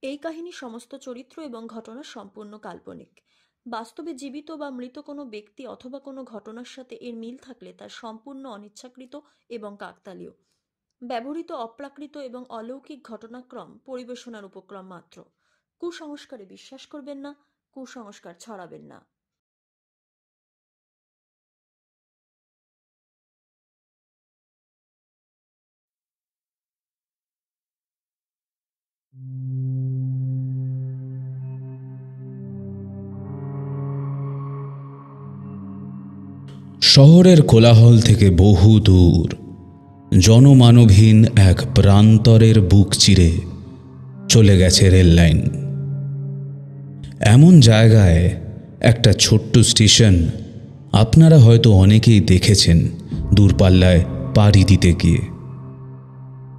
এই কাহিনীর সমস্ত চরিত্র এবং ঘটনা সম্পূর্ণ কাল্পনিক। বাস্তবে জীবিত বা মৃত কোনো ব্যক্তি অথবা কোনো ঘটনার সাথে এর মিল থাকলে তা সম্পূর্ণ অনিচ্ছাকৃত এবং কাকতালীয়। ব্যবহৃত অপ্রাকৃত এবং অলৌকিক ঘটনাক্রম পরিবেশনার উপক্রম মাত্র। কুসংস্কারে বিশ্বাস করবেন না, কুসংস্কার ছড়াবেন না। শহরের কোলাহল থেকে বহু দূর জনমানবহীন এক প্রান্তরের বুক চিরে চলে গেছে রেল লাইন। এমন জায়গায় একটা ছোট্ট স্টেশন আপনারা হয়তো অনেকেই দেখেছেন দূরপাল্লায় পাড়ি দিতে গিয়ে।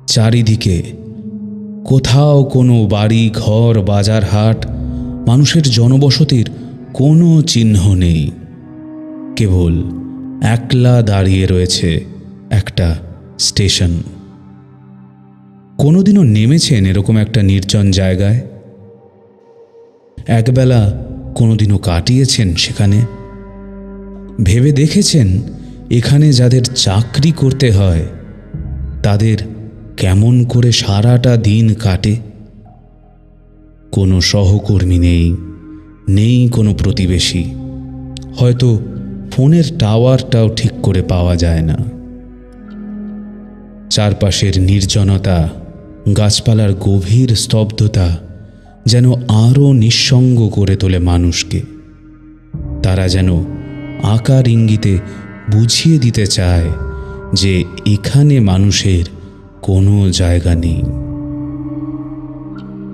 চারিদিকে কোথাও কোনো বাড়ি ঘর বাজার হাট মানুষের জনবসতির কোনো চিহ্ন নেই। কেবল একলা দাঁড়িয়ে রয়েছে একটা স্টেশন। কোনোদিনও নেমেছেন এরকম একটা নির্জন জায়গায়? একবেলা কোনোদিনও কাটিয়েছেন সেখানে? ভেবে দেখেছেন এখানে যাদের চাকরি করতে হয় তাদের কেমন করে সারাটা দিন কাটে? কোনো সহকর্মী নেই, নেই কোনো প্রতিবেশী, হয়তো ফোনের টাওয়ারটাও ঠিক করে পাওয়া যায় না। চারপাশের নির্জনতা, গাছপালার গভীর স্তব্ধতা যেন আরও নিঃসঙ্গ করে তোলে মানুষকে। তারা যেন আকার ইঙ্গিতে বুঝিয়ে দিতে চায় যে এখানে মানুষের কোনো জায়গা নেই।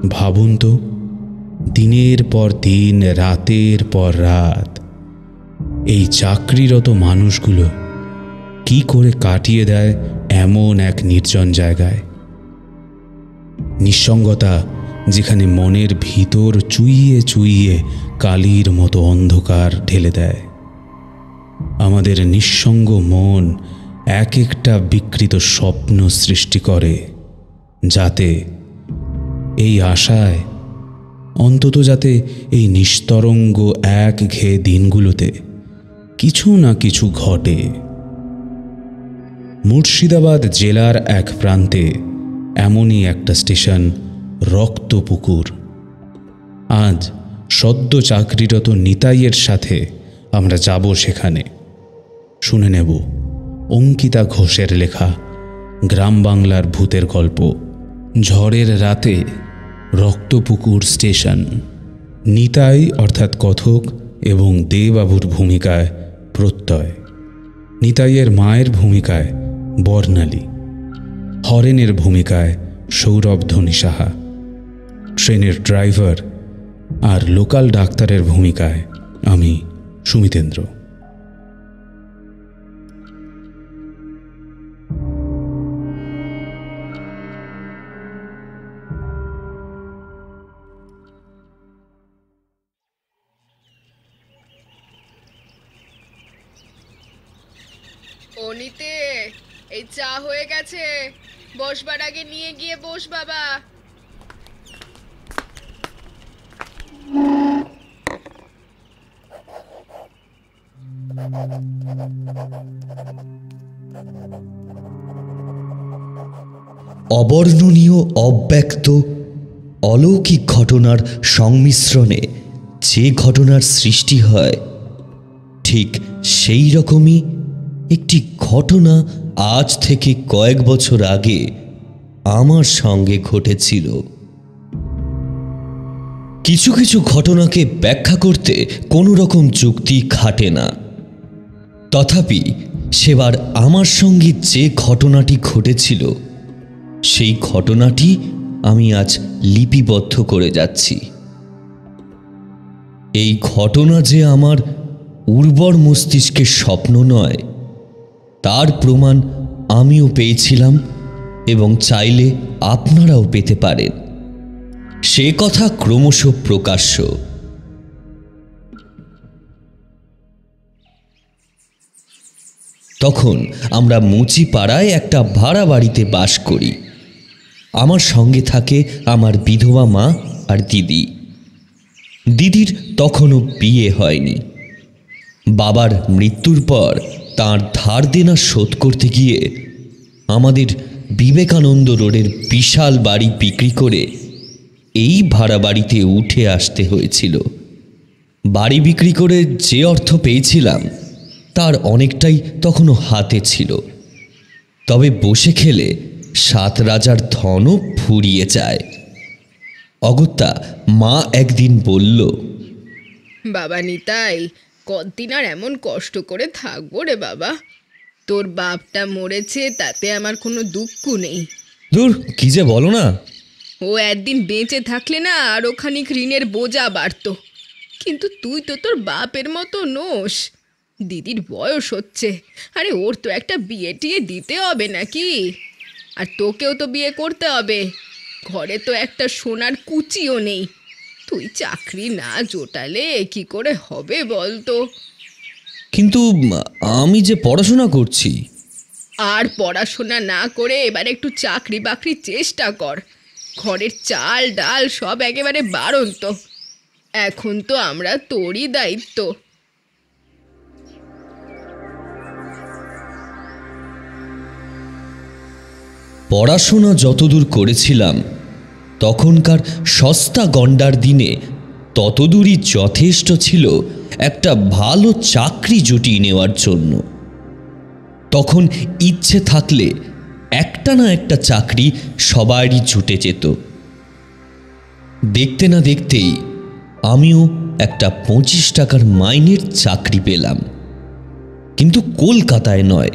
ভাবুন তো, দিনের পর দিন, রাতের পর রাত এই চাকরিরত মানুষগুলো কি করে কাটিয়ে দেয় এমন এক নির্জন জায়গায়। নিঃসঙ্গতা যেখানে মনের ভিতর চুইয়ে চুইয়ে কালির মতো অন্ধকার ঢেলে দেয়। আমাদের নিঃসঙ্গ মন এক একটা বিকৃত স্বপ্ন সৃষ্টি করে, যাতে এই আশায় অন্তত যাতে এই নিস্তরঙ্গ একঘেয়ে দিনগুলোতে কিছু না কিছু ঘটে। মুর্শিদাবাদ জেলার এক প্রান্তে এমনই একটা স্টেশন, রক্তপুকুর। আজ সদ্য চাকরিরত নিতাইয়ের সাথে আমরা যাব সেখানে। শুনে নেব অঙ্কিতা ঘোষের লেখা গ্রাম বাংলার ভূতের গল্প, ঝড়ের রাতে রক্তপুকুর স্টেশন। নিতাই অর্থাৎ কথক এবং দেবাবুর ভূমিকায় প্রত্যয়, নিতাইয়ের মায়ের ভূমিকায় বর্ণালী, হরেনের ভূমিকায় সৌরভ ধনী সাহা, ট্রেনের ড্রাইভার আর লোকাল ডাক্তারের ভূমিকায় আমি সুমিতেন্দ্র। অনিতে, এই চা হয়ে গেছে, বসবার আগে নিয়ে গিয়ে বস বাবা। অবর্ণনীয়, অব্যক্ত, অলৌকিক ঘটনার সংমিশ্রণে যে ঘটনার সৃষ্টি হয়, ঠিক সেই রকমই একটি ঘটনা আজ থেকে কয়েক বছর আগে আমার সঙ্গে ঘটেছিল। কিছু কিছু ঘটনাকে ব্যাখ্যা করতে কোনো রকম যুক্তি খাটে না। তথাপি সেবার আমার সঙ্গে যে ঘটনাটি ঘটেছিল সেই ঘটনাটি আমি আজ লিপিবদ্ধ করে যাচ্ছি। এই ঘটনা যে আমার উর্বর মস্তিষ্কের স্বপ্ন নয় তার প্রমাণ আমিও পেয়েছিলাম এবং চাইলে আপনারাও পেতে পারেন। সে কথা ক্রমশ প্রকাশ্য। তখন আমরা মুচিপাড়ায় একটা ভাড়া বাড়িতে বাস করি। আমার সঙ্গে থাকে আমার বিধবা মা আর দিদি। দিদির তখনও বিয়ে হয়নি। বাবার মৃত্যুর পর তার ধার দেনা শোধ করতে গিয়ে আমাদের বিবেকানন্দ রোডের বিশাল বাড়ি বিক্রি করে এই ভাড়া বাড়িতে উঠে আসতে হয়েছিল। বাড়ি বিক্রি করে যে অর্থ পেয়েছিলাম তার অনেকটাই তখনও হাতে ছিল, তবে বসে খেলে 7 রাজার ধনও ফুরিয়ে যায়। অগত্যা মা একদিন বলল, বাবা নিতাই, কতদিন আর এমন কষ্ট করে থাকবো রে বাবা। তোর বাপটা মরেছে, তাতে আমার কোনো দুঃখ নেই। দূর কি যে বলো না। ও একদিন বেঁচে থাকলে না আরও খানিক ঋণের বোঝা বাড়তো, কিন্তু তুই তো তোর বাপের মতো নোস। দিদির বয়স হচ্ছে, আরে ওর তো একটা বিয়ে টিয়ে দিতে হবে নাকি? আর তোকেও তো বিয়ে করতে হবে। ঘরে তো একটা সোনার কুচিও নেই। তুই চাকরি না জোটালে কি করে হবে বল তো? কিন্তু আমি যে পড়াশোনা করছি। আর পড়াশোনা না করে এবার একটু চাকরি বাকরির চেষ্টা কর। ঘরের চাল ডাল সব একেবারে বাড়ন্ত। এখন তো আমরা তোরই দায়িত্ব। পড়াশোনা যতদূর করেছিলাম তখনকার সস্তা গন্ডার দিনে ততদূরই যথেষ্ট ছিল একটা ভালো চাকরি জুটিয়ে নেওয়ার জন্য। তখন ইচ্ছে থাকলে একটা না একটা চাকরি সবারই জুটে যেত। দেখতে না দেখতেই আমিও একটা 25 টাকার মাইনের চাকরি পেলাম, কিন্তু কলকাতায় নয়,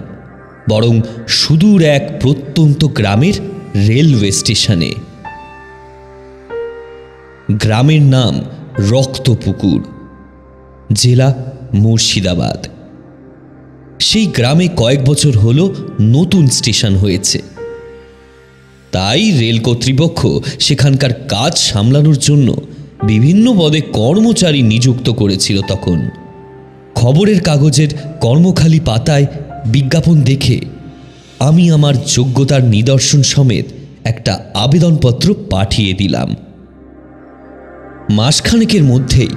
বরং সুদূর এক প্রত্যন্ত গ্রামের রেলওয়ে স্টেশনে। গ্রামের নাম রক্তপুকুর, জেলা মুর্শিদাবাদ। সেই গ্রামে কয়েক বছর হলো নতুন স্টেশন হয়েছে, তাই রেল কর্তৃপক্ষ সেখানকার কাজ সামলানোর জন্য বিভিন্ন পদে কর্মচারী নিযুক্ত করেছিল। তখন খবরের কাগজের কর্মখালি পাতায় বিজ্ঞাপন দেখে আমি আমার যোগ্যতার নিদর্শন সমেত একটা আবেদনপত্র পাঠিয়ে দিলাম। মাসখানেকের মধ্যেই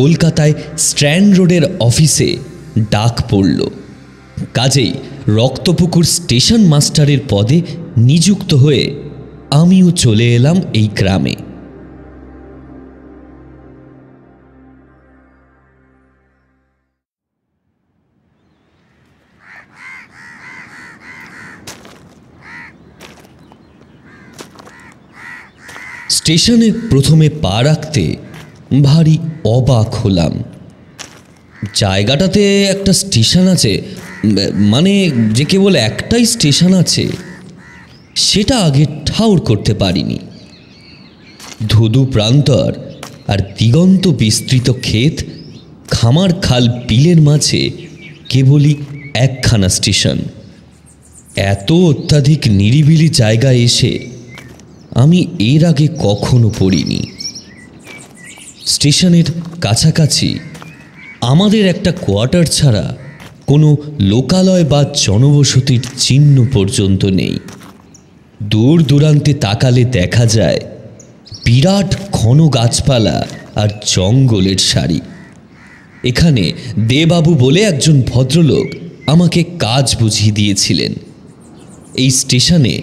কলকাতায় স্ট্র্যান্ড রোডের অফিসে ডাক পড়ল। কাজেই রক্তপুকুর স্টেশন মাস্টারের পদে নিযুক্ত হয়ে আমিও চলে এলাম এই গ্রামে। স্টেশনে প্রথমে পা রাখতে ভারী অবাক হলাম। জায়গাটাতে একটা স্টেশন আছে, মানে যে কেবল একটাই স্টেশন আছে, সেটা আগে ঠাউর করতে পারিনি। ধুধু প্রান্তর আর দিগন্ত বিস্তৃত ক্ষেত, খামার খাল বিলের মাঝে কেবলই একখানা স্টেশন। এত অত্যাধিক নিরিবিলি জায়গায় এসে আমি এর আগে কখনো পড়িনি। স্টেশনের কাছাকাছি আমাদের একটা কোয়ার্টার ছাড়া কোনো লোকালয় বা জনবসতির চিহ্ন পর্যন্ত নেই। দূর দূরান্তে তাকালে দেখা যায় বিরাট ঘন গাছপালা আর জঙ্গলের সারি। এখানে দেবাবু বলে একজন ভদ্রলোক আমাকে কাজ বুঝিয়ে দিয়েছিলেন। এই স্টেশনে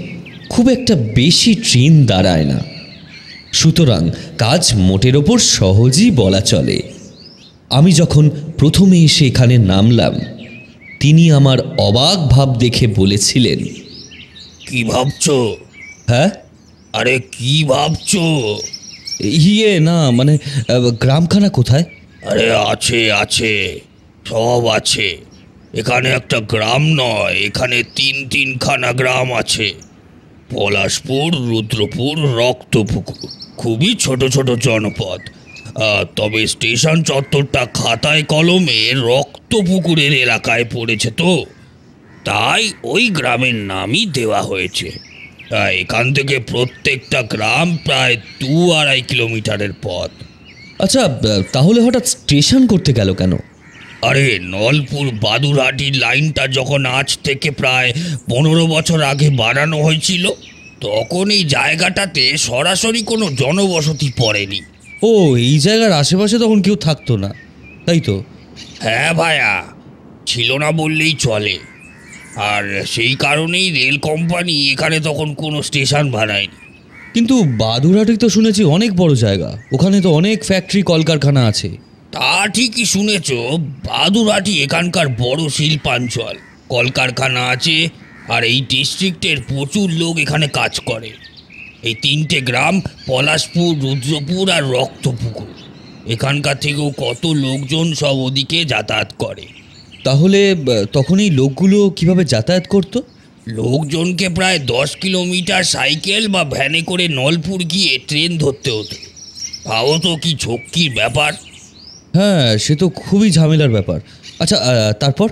খুব একটা বেশি ট্রেন দাঁড়ায় না, সুতরাং কাজ মোটের ওপর সহজই বলা চলে। আমি যখন প্রথমে এসে এখানে নামলাম, তিনি আমার অবাক ভাব দেখে বলেছিলেন, কি ভাবছো? হ্যাঁ? আরে কি ভাবছো? না মানে গ্রামখানা কোথায়? আরে আছে আছে, সব আছে। এখানে একটা গ্রাম নয়, এখানে তিনখানা গ্রাম আছে। পলাশপুর, রুদ্রপুর, রক্তপুকুর, খুবই ছোট ছোট জনপদ। তবে স্টেশন চত্বরটা খাতায় কলমে রক্তপুকুরের এলাকায় পড়েছে, তো তাই ওই গ্রামের নামই দেওয়া হয়েছে। এখান থেকে প্রত্যেকটা গ্রাম প্রায় 2-2.5 কিলোমিটারের পথ। আচ্ছা, তাহলে হঠাৎ স্টেশন করতে গেল কেন? আরে নলপুর বাদুরহাটির লাইনটা যখন আজ থেকে প্রায় 15 বছর আগে বানানো হয়েছিল, তখন এই জায়গাটাতে সরাসরি কোনো জনবসতি পড়েনি। ও, এই জায়গার আশেপাশে তখন কেউ থাকতো না, তাই তো? হ্যাঁ ভায়া, ছিল না বললেই চলে। আর সেই কারণেই রেল কোম্পানি এখানে তখন কোনো স্টেশন বানায়নি। কিন্তু বাদুড়হাটি তো শুনেছি অনেক বড় জায়গা, ওখানে তো অনেক ফ্যাক্টরি কলকারখানা আছে। তা ঠিকই শুনেছ, বাদুড়হাটি এখানকার বড় শিল্পাঞ্চল, কলকারখানা আছে। আর এই ডিস্ট্রিক্টের প্রচুর লোক এখানে কাজ করে। এই 3টে গ্রাম, পলাশপুর, রুদ্রপুর আর রক্তপুকুর, এখানকার থেকেও কত লোকজন সব ওদিকে যাতায়াত করে। তাহলে তখন এই লোকগুলো কিভাবে যাতায়াত করতো? লোকজনকে প্রায় 10 কিলোমিটার সাইকেল বা ভ্যানে করে নলপুর গিয়ে ট্রেন ধরতে হতো। ভাবো তো কি ঝক্কির ব্যাপার। হ্যাঁ, সে তো খুবই ঝামেলার ব্যাপার। আচ্ছা, তারপর?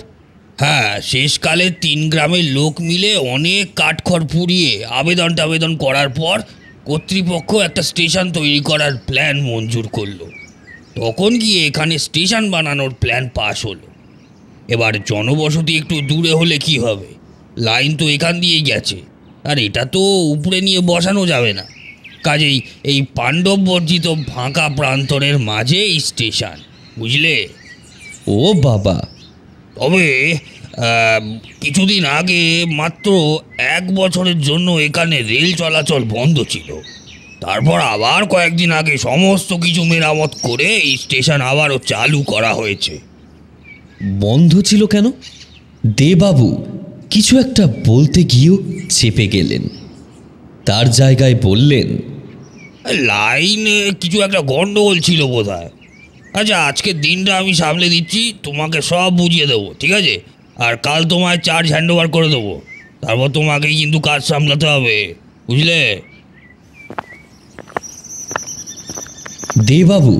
হ্যাঁ, শেষকালে 3 গ্রামের লোক মিলে অনেক কাঠখড় পুড়িয়ে আবেদন করার পর কর্তৃপক্ষ একটা স্টেশন তৈরি করার প্ল্যান মঞ্জুর করলো। তখন গিয়ে এখানে স্টেশন বানানোর প্ল্যান পাস হলো। এবার জনবসতি একটু দূরে হলে কি হবে, লাইন তো এখান দিয়েই গেছে, আর এটা তো উপরে নিয়ে বসানো যাবে না। কাজেই এই পাণ্ডব বর্জিত ফাঁকা প্রান্তরের মাঝে এই স্টেশন, বুঝলে? ও বাবা! তবে কিছুদিন আগে মাত্র 1 বছরের জন্য এখানে রেল চলাচল বন্ধ ছিল। তারপর আবার কয়েকদিন আগে সমস্ত কিছু মেরামত করে এই স্টেশন আবারও চালু করা হয়েছে। বন্ধ ছিল কেন? দেবাবু কিছু একটা বলতে গিয়েও চেপে গেলেন। তার জায়গায় বললেন, লাইনে কিছু একটা গন্ডগোল ছিল বোধহয়। আচ্ছা, আজকের দিনটা আমি সামলে দিচ্ছি, তোমাকে সব বুঝিয়ে দেবো, ঠিক আছে? আর কাল তোমায় চার্জ হ্যান্ডওভার করে দেবো। তারপর তোমাকেই কিন্তু কাজ সামলাতে হবে, বুঝলে? দেবাবু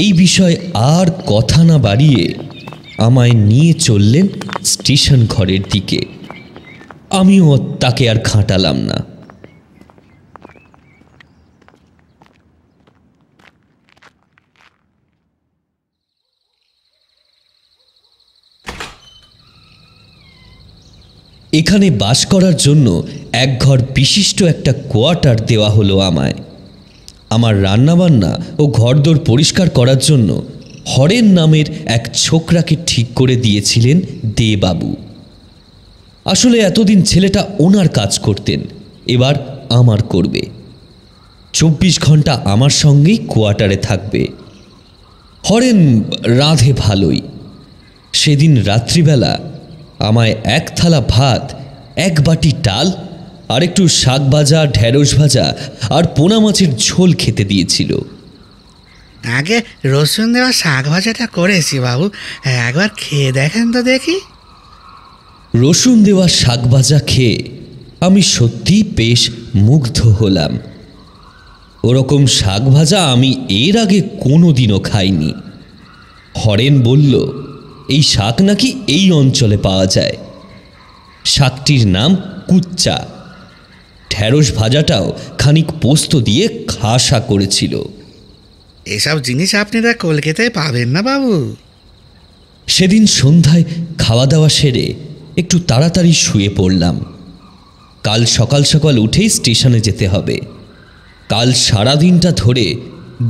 এই বিষয়ে আর কথা না বাড়িয়ে আমায় নিয়ে চললেন স্টেশন ঘরের দিকে। আমিও তাকে আর খাটালাম না। এখানে বাস করার জন্য এক ঘর বিশিষ্ট একটা কোয়ার্টার দেওয়া হলো আমায়। আমার রান্নাবান্না ও ঘরদোর পরিষ্কার করার জন্য হরেন নামের এক ছোকরাকে ঠিক করে দিয়েছিলেন দেবাবু। আসলে এতদিন ছেলেটা ওনার কাজ করতেন, এবার আমার করবে। 24 ঘন্টা আমার সঙ্গেই কোয়ার্টারে থাকবে। হরেন রাঁধে ভালোই। সেদিন রাত্রিবেলা আমায় 1 থালা ভাত, 1 বাটি ডাল আর একটু শাক ভাজা, ঢেঁড়স ভাজা আর পোনা মাছের ঝোল খেতে দিয়েছিল। আগে রসুন দেওয়া শাক ভাজাটা করেছি বাবু, একবার খেয়ে দেখেন তো দেখি। রসুন দেওয়া শাক ভাজা খেয়ে আমি সত্যিই বেশ মুগ্ধ হলাম। ওরকম শাক ভাজা আমি এর আগে কোনোদিনও খাইনি। হরেন বলল, এই শাক নাকি এই অঞ্চলে পাওয়া যায়। শাকটির নাম কুচ্চা। ঢেঁড়স ভাজাটাও খানিক পোস্ত দিয়ে খাসা করেছিল। এসব জিনিস আপনারা কলকাতায় পাবেন না বাবু। সেদিন সন্ধ্যায় খাওয়া দাওয়া সেরে একটু তাড়াতাড়ি শুয়ে পড়লাম। কাল সকাল সকাল উঠেই স্টেশনে যেতে হবে। কাল সারাদিনটা ধরে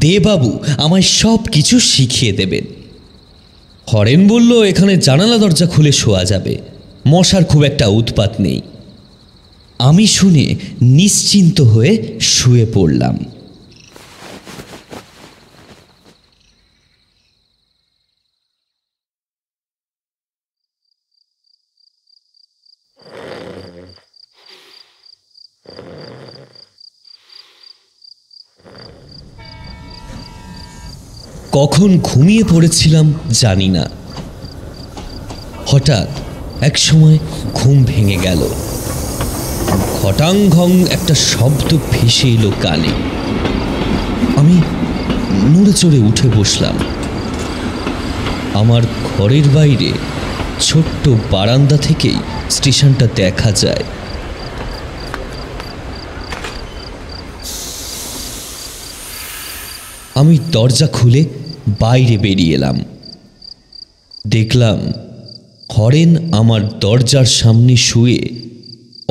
দেবাবু আমায় সব কিছু শিখিয়ে দেবেন। হরেন বলল, এখানে জানালা দরজা খুলে শোয়া যাবে, মশার খুব একটা উৎপাত নেই। আমি শুনে নিশ্চিন্ত হয়ে শুয়ে পড়লাম। কখন ঘুমিয়ে পড়েছিলাম জানি না। হঠাৎ এক সময় ঘুম ভেঙে গেল। ঘটাং ঘং একটা শব্দ ভেসে এলো কানে। আমি নড়ে চড়ে উঠে বসলাম। আমার ঘরের বাইরে ছোট্ট বারান্দা থেকেই স্টেশনটা দেখা যায়। আমি দরজা খুলে বাইরে বেরিয়ে এলাম। দেখলাম হরেন আমার দরজার সামনে শুয়ে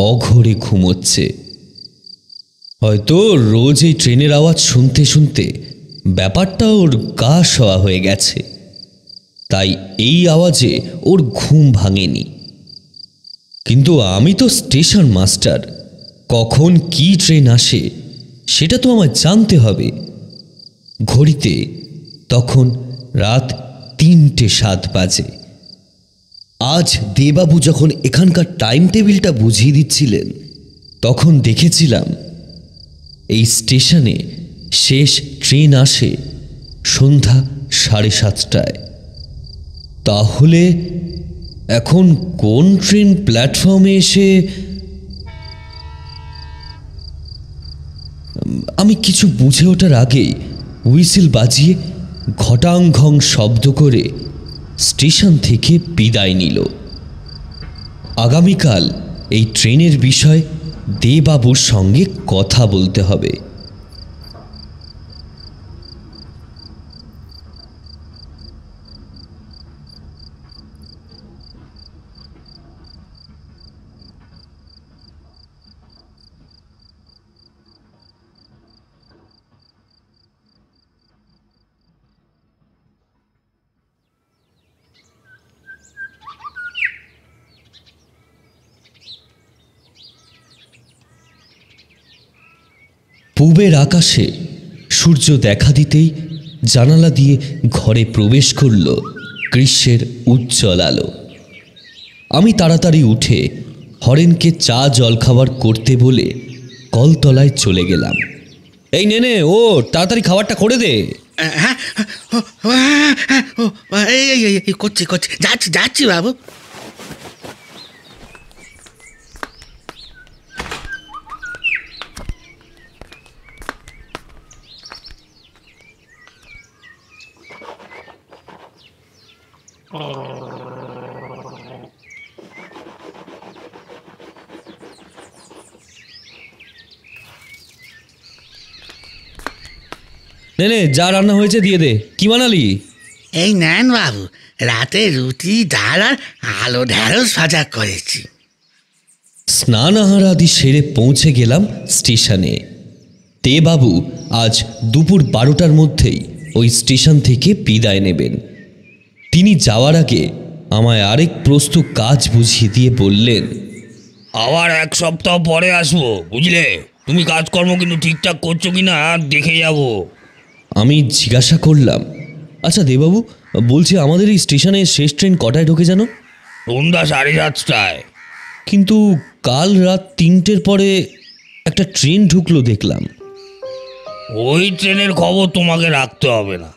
অঘোরে ঘুমোচ্ছে। হয়তো রোজ এই ট্রেনের আওয়াজ শুনতে শুনতে ব্যাপারটা ওর গা শোয়া হয়ে গেছে, তাই এই আওয়াজে ওর ঘুম ভাঙেনি। কিন্তু আমি তো স্টেশন মাস্টার, কখন কি ট্রেন আসে সেটা তো আমায় জানতে হবে। ঘড়িতে তখন রাত 3:07 বাজে। আজ দেবাবু যখন এখানকার টাইম টেবিলটা বুঝিয়ে দিচ্ছিলেন, তখন দেখেছিলাম এই স্টেশনে শেষ ট্রেন আসে সন্ধ্যা 7:30টায়। তাহলে এখন কোন ট্রেন প্ল্যাটফর্মে এসে, আমি কিছু বুঝে ওঠার আগেই হুইসেল বাজিয়ে ঘটাং ঘং শব্দ করে স্টেশন থেকে বিদায় নিল। আগামীকাল এই ট্রেনের বিষয়ে দেবাবুর সঙ্গে কথা বলতে হবে। পূবের আকাশে সূর্য দেখা দিতেই জানালা দিয়ে ঘরে প্রবেশ করল গ্রীষ্মের উজ্জ্বল আলো। আমি তাড়াতাড়ি উঠে হরেনকে চা জলখাবার করতে বলে কলতলায় চলে গেলাম। এই নে ও তাড়াতাড়ি খাবারটা করে দে। হ্যাঁ, এই করছি যাচ্ছি যাচ্ছি বাবু। নে যা রান্না হয়েছে দিয়ে দে। কি বানালি? এই নেন বাবু, রাতে রুটি ডাল আর আলু ঢেঁড়স ভাজা করেছি। স্নান আহার আদি সেরে পৌঁছে গেলাম স্টেশনে। দেবাবু আজ দুপুর 12টার মধ্যেই ওই স্টেশন থেকে বিদায় নেবেন। তিনি যাওয়ার আগে আমায় আরেক প্রস্তুত কাজ বুঝিয়ে দিয়ে বললেন, আবার 1 সপ্তাহ পরে আসবো, বুঝলে? তুমি কাজকর্ম কিন্তু ঠিকঠাক করছো কি না দেখে যাবো। আমি জিজ্ঞাসা করলাম, আচ্ছা দেবাবু, বলছি আমাদের এই স্টেশনে শেষ ট্রেন কটায় ঢোকে জানো? সন্ধ্যা 7:30টায়। কিন্তু কাল রাত 3টের পরে একটা ট্রেন ঢুকলো দেখলাম। ওই ট্রেনের খবর তোমাকে রাখতে হবে না।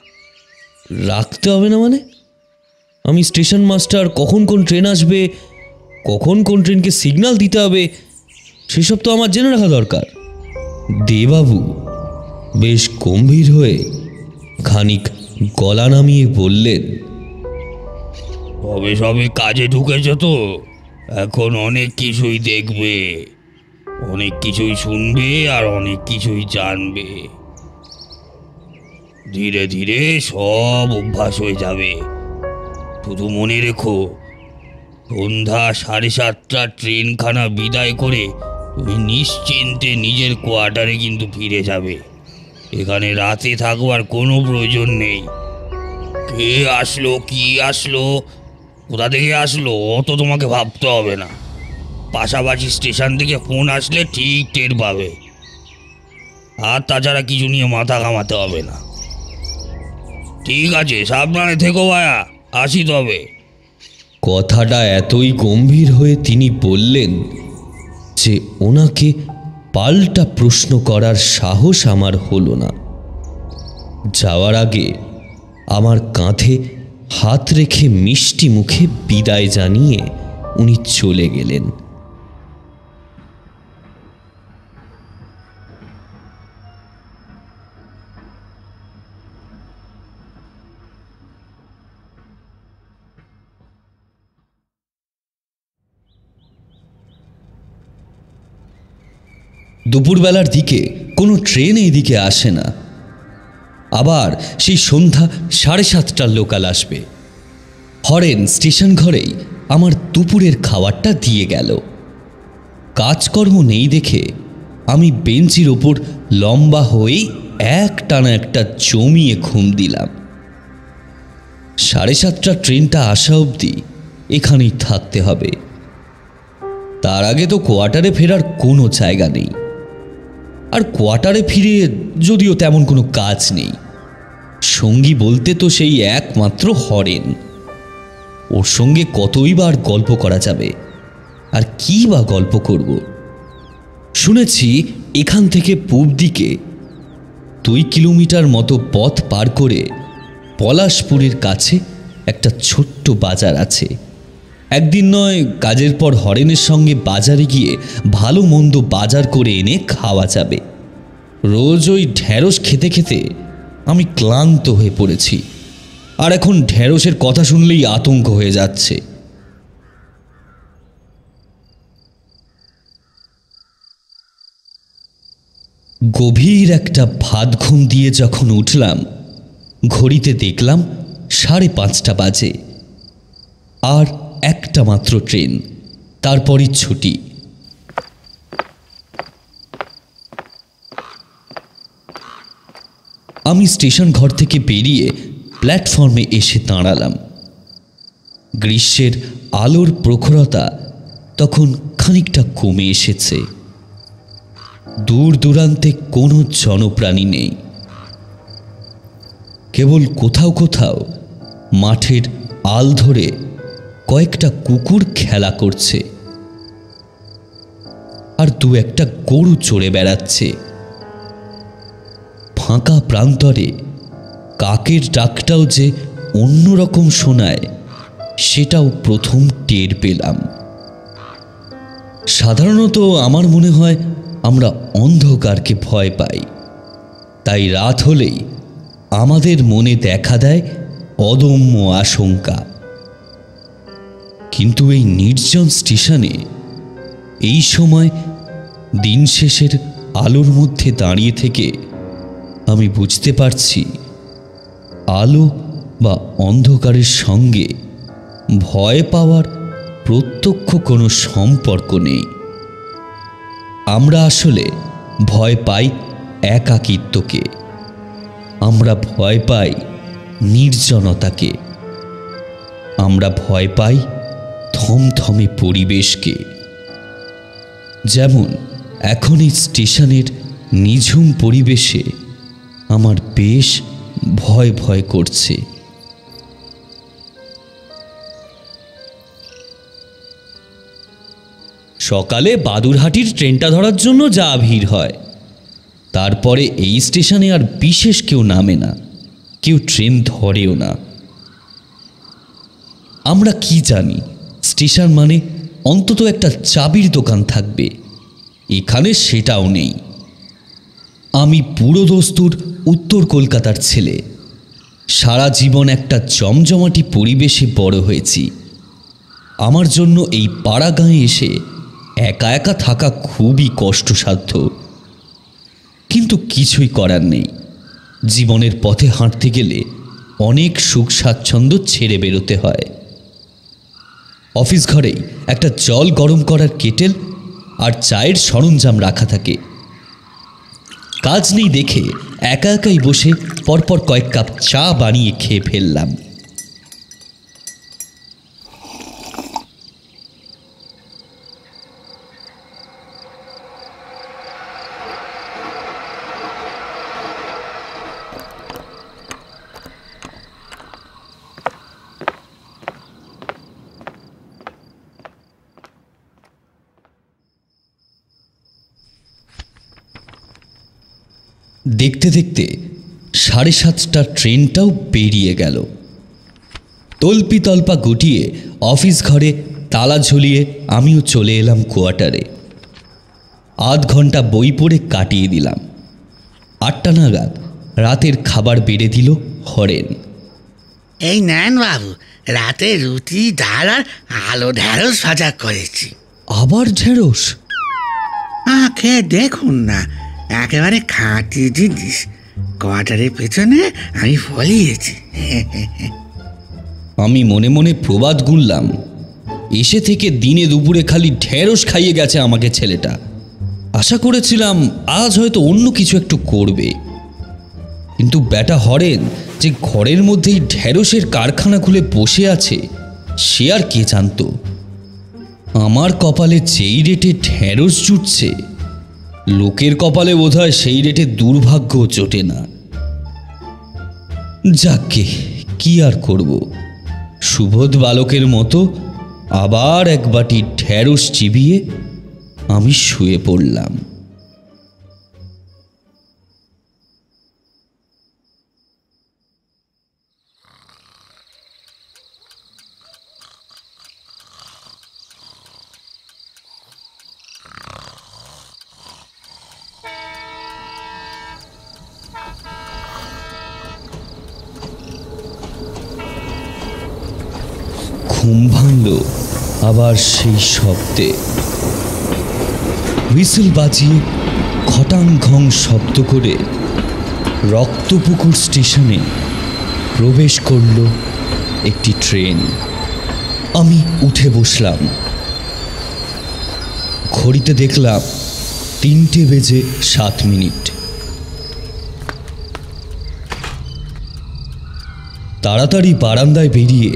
রাখতে হবে না মানে? আমি স্টেশন মাস্টার, কখন কোন ট্রেন আসবে, কখন কোন ট্রেনকে সিগন্যাল দিতে হবে, সেসব তো আমার জেনে রাখা দরকার। দেবাবু বেশ গম্ভীর হয়ে খানিক গলা নামিয়ে বললেন, সবে সবে কাজে ঢুকেছো তো, এখন অনেক কিছুই দেখবে, অনেক কিছুই শুনবে আর অনেক কিছুই জানবে। ধীরে ধীরে সব অভ্যাস হয়ে যাবে। শুধু মনে রেখো, সন্ধ্যা 7:30টার ট্রেনখানা বিদায় করে তুমি নিশ্চিন্তে নিজের কোয়ার্টারে কিন্তু ফিরে যাবে। এখানে রাতে থাকবার কোনো প্রয়োজন নেই। কে আসলো, কি আসলো, কোথা থেকে আসলো, অত তোমাকে ভাবতে হবে না। পাশাপাশি স্টেশন থেকে ফোন আসলে ঠিক টের পাবে। আর তাছাড়া কিছু নিয়ে মাথা ঘামাতে হবে না। ঠিক আছে, সাবধানে থেকো ভায়া, আসি তবে। কথাটা এতই গম্ভীর হয়ে তিনি বললেন যে ওনাকে পাল্টা প্রশ্ন করার সাহস আমার হলো না। যাওয়ার আগে আমার কাঁধে হাত রেখে মিষ্টি মুখে বিদায় জানিয়ে উনি চলে গেলেন। দুপুরবেলার দিকে কোনো ট্রেন এইদিকে আসে না। আবার সেই সন্ধ্যা 7:30টার লোকাল আসবে। হরেন স্টেশন ঘরেই আমার দুপুরের খাবারটা দিয়ে গেল। কাজকর্ম নেই দেখে আমি বেঞ্চির ওপর লম্বা হয়েই একটানা একটা জমিয়ে ঘুম দিলাম। 7:30 ট্রেনটা আসা অবধি এখানেই থাকতে হবে। তার আগে তো কোয়ার্টারে ফেরার কোনো জায়গা নেই, আর কোয়ার্টারে ফিরে যদিও তেমন কোনো কাজ নেই। সঙ্গী বলতে তো সেই একমাত্র হরেন। ওর সঙ্গে কতই বার গল্প করা যাবে, আর কি বা গল্প করব। শুনেছি এখান থেকে পূব দিকে 2 কিলোমিটার মতো পথ পার করে পলাশপুরের কাছে একটা ছোট্ট বাজার আছে। একদিন নয় কাজের পর হরেনের সঙ্গে বাজারে গিয়ে ভালো মন্দ বাজার করে এনে খাওয়া যাবে। রোজ ওই ঢ্যাঁড়স খেতে খেতে আমি ক্লান্ত হয়ে পড়েছি, আর এখন ঢ্যাঁড়সের কথা শুনলেই আতঙ্ক হয়ে যাচ্ছে। গভীর একটা ভাত ঘুম দিয়ে যখন উঠলাম, ঘড়িতে দেখলাম 5:30 বাজে। আর একটা মাত্র ট্রেন, তারপরই ছুটি। আমি স্টেশন ঘর থেকে বেরিয়ে প্ল্যাটফর্মে এসে দাঁড়ালাম। গ্রীষ্মের আলোর প্রখরতা তখন খানিকটা কমে এসেছে। দূর দূরান্তে কোনো জনপ্রাণী নেই। কেবল কোথাও কোথাও মাঠের আল ধরে কয়েকটা কুকুর খেলা করছে, আর 2-1টা গরু চড়ে বেড়াচ্ছে। ফাঁকা প্রান্তরে কাকের ডাকটাও যে অন্যরকম শোনায়, সেটাও প্রথম টের পেলাম। সাধারণত আমার মনে হয় আমরা অন্ধকারকে ভয় পাই, তাই রাত হলেই আমাদের মনে দেখা দেয় অদম্য আশঙ্কা। কিন্তু এই নির্জন স্টেশনে এই সময় দিন শেষের আলোর মধ্যে দাঁড়িয়ে থেকে আমি বুঝতে পারছি, আলো বা অন্ধকারের সঙ্গে ভয় পাওয়ার প্রত্যক্ষ কোনো সম্পর্ক নেই। আমরা আসলে ভয় পাই একাকিত্বকে, আমরা ভয় পাই নির্জনতাকে, আমরা ভয় পাই থমথমে পরিবেশকে। যেমন এখন এই স্টেশনের নিঝুম পরিবেশে আমার বেশ ভয় ভয় করছে। সকালে বাদুরহাটির ট্রেনটা ধরার জন্য যা ভিড় হয়, তারপরে এই স্টেশনে আর বিশেষ কেউ নামে না, কেউ ট্রেন ধরেও না। আমরা কি জানি স্টেশন মানে অন্তত একটা চাবির দোকান থাকবে, এখানে সেটাও নেই। আমি পুরোদস্তুর উত্তর কলকাতার ছেলে, সারা জীবন একটা জমজমাটি পরিবেশে বড় হয়েছি। আমার জন্য এই পাড়া গাঁয়ে এসে একা একা থাকা খুবই কষ্টসাধ্য, কিন্তু কিছুই করার নেই। জীবনের পথে হাঁটতে গেলে অনেক সুখ স্বাচ্ছন্দ্য ছেড়ে বেরোতে হয়। অফিস ঘরেই একটা জল গরম করার কেটেল আর চায়ের সরঞ্জাম রাখা থাকে। কাজ নেই দেখে একা একাই বসে পরপর কয়েক কাপ চা বানিয়ে খেয়ে ফেললাম। দেখতে দেখতে 7:30 ট্রেনটাও বেরিয়ে গেল। তল্পি তল্পা গুটিয়ে অফিস ঘরে তালা ঝুলিয়ে আমিও চলে এলাম কোয়ার্টারে। আধ ঘন্টা বই পড়ে কাটিয়ে দিলাম। 8টা নাগাদ রাতের খাবার বেড়ে দিল হরেন। এই নেন বাবু, রাতে রুটি ডাল আর আলু ঢ্যাঁড়স ভাজা করেছি। আবার ঢেঁড়স? খেয়ে দেখুন না, একেবারে খাঁটি জিনিস। কোয়ার্টারের পেছনে আমি ফলিয়েছি। আমি মনে মনে প্রবাদ গুনলাম, এসে থেকে দিনে দুপুরে খালি ঢেঁড়স খাইয়ে গেছে আমাকে ছেলেটা, আশা করেছিলাম আজ হয়তো অন্য কিছু একটু করবে, কিন্তু ব্যাটা হরেন যে ঘরের মধ্যেই ঢেঁড়সের কারখানা খুলে বসে আছে সে আর কে জানতো। আমার কপালে যেই রেটে ঢেঁড়স জুটছে, লোকের কপালে বোধহয় সেই রেটে দুর্ভাগ্য জোটে না। যাকে কি আর করব, সুবোধ বালকের মতো আবার এক বাটি ঢেঁড়স চিবিয়ে আমি শুয়ে পড়লাম। ঘুম ভাঙল আবার সেই শব্দে। হুইসেল বাজিয়ে খটাং ঘং শব্দ করে রক্তপুকুর স্টেশনে প্রবেশ করল একটি ট্রেন। আমি উঠে বসলাম। ঘড়িতে দেখলাম 3:07। তাড়াতাড়ি বারান্দায় বেরিয়ে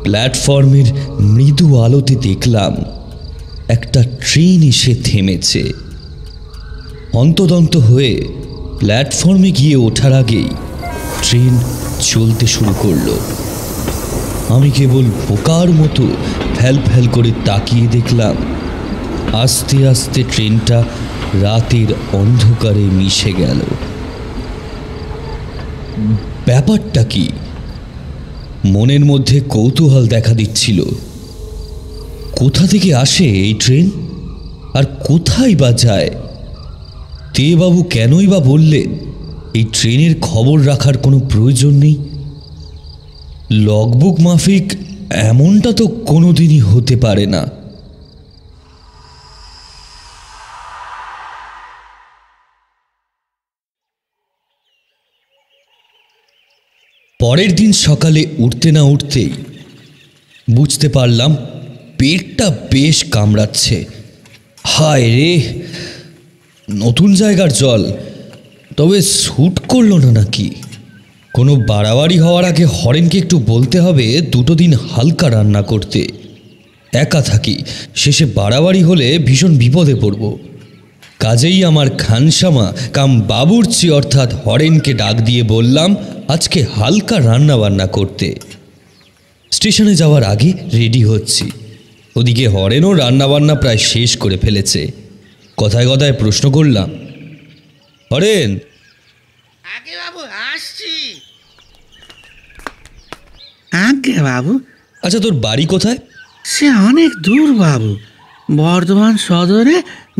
প্ল্যাটফর্মের মৃদু আলোতে দেখলাম একটা ট্রেন এসে থেমেছে। হন্তদন্ত হয়ে প্ল্যাটফর্মে গিয়ে ওঠার আগেই ট্রেন চলতে শুরু করলো। আমি কেবল বোকার মতো ফ্যাল ফ্যাল করে তাকিয়ে দেখলাম আস্তে আস্তে ট্রেনটা রাতের অন্ধকারে মিশে গেল। ব্যাপারটা কি? মনের মধ্যে কৌতূহল দেখা দিচ্ছিল। কোথা থেকে আসে এই ট্রেন, আর কোথায় বা যায়? তেবাবু কেনই বা বললেন এই ট্রেনের খবর রাখার কোনো প্রয়োজন নেই? লগবুক মাফিক এমনটা তো কোনোদিনই হতে পারে না। পরের দিন সকালে উঠতে না উঠতেই বুঝতে পারলাম পেটটা বেশ কামড়াচ্ছে। হায় রে, নতুন জায়গার জল, তবে স্যুট করলো না নাকি? কোনো বাড়াবাড়ি হওয়ার আগে হরেনকে একটু বলতে হবে 2 দিন হালকা রান্না করতে। একা থাকি, শেষে বাড়াবাড়ি হলে ভীষণ বিপদে পড়ব। কাজেই আমার খানসামা কাম বাবুর্চি অর্থাৎ হরেনকে ডাক দিয়ে বললাম আজকে হালকা রান্না বান্না করতে। স্টেশনে যাওয়ার আগে রেডি হচ্ছি। ওদিকে হরেনও রান্নাবান্না প্রায় শেষ করে ফেলেছে। কথায় কথায় প্রশ্ন করলাম, হরেন, আগে বাবু আসছি। আগে বাবু, আচ্ছা তোর বাড়ি কোথায়? সে অনেক দূর বাবু, বর্ধমান সদরে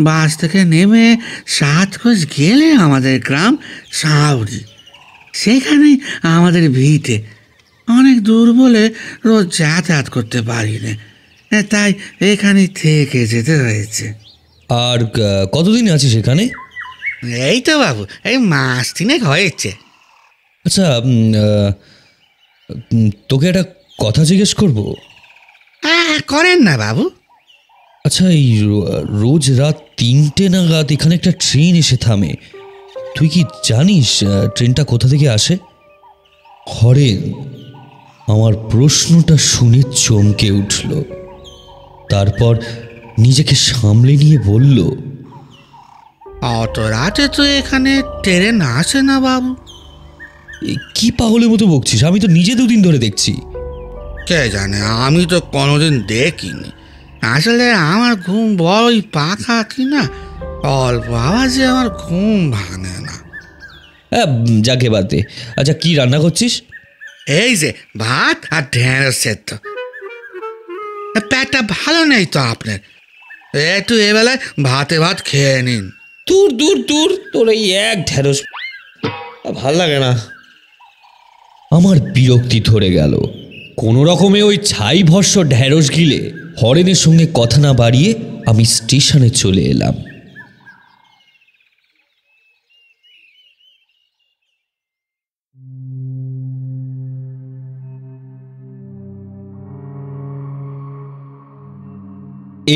বাস থেকে নেমে 7 কোষ গেলে আমাদের গ্রাম সাউরি, সেখানেই আমাদের ভিটে। অনেক দূর বলে রোজ যাতায়াত করতে পারি না, তাই এখানেই থেকে যেতে হয়েছে। আর কতদিন আছিস এখানে? এই তো বাবু, এই 1 মাস 3 হয়েছে। আচ্ছা, তোকে একটা কথা জিজ্ঞেস করবো। হ্যাঁ, করেন না বাবু। আচ্ছা, এই রোজ রাত 3টে নাগাদ এখানে একটা ট্রেন এসে থামে, তুই কি জানিস ট্রেনটা কোথা থেকে আসে? হরেন আমার প্রশ্নটা শুনে চমকে উঠল। তারপর নিজেকে সামলে নিয়ে বলল, অত রাতে তো এখানে ট্রেন আসে না বাবু। কি পাগলের মতো বকছিস? আমি তো নিজে 2 দিন ধরে দেখছি। কে জানে, আমি তো কোনোদিন দেখিনি। আসলে আমার ঘুম বড়ই পাখা কিনা, অল্প আওয়াজে আমার ঘুম ভাঙে না। হ্যাঁ, যাকে বাদ দে। আচ্ছা, কি রান্না করছিস? এই যে ভাত আর ঢেঁড়স সেদ্ধ। পেটটা ভালো নেই তো আপনার, একটু এবেলায় ভাতে ভাত খেয়ে নিন। দূর দূর দূর, তোর এই এক ঢেঁড়স ভাল লাগে না। আমার বিরক্তি ধরে গেল। কোনো রকমে ওই ছাই ভস্য ঢেঁড়স গিলে হরেনের সঙ্গে কথা না বাড়িয়ে আমি স্টেশনে চলে এলাম।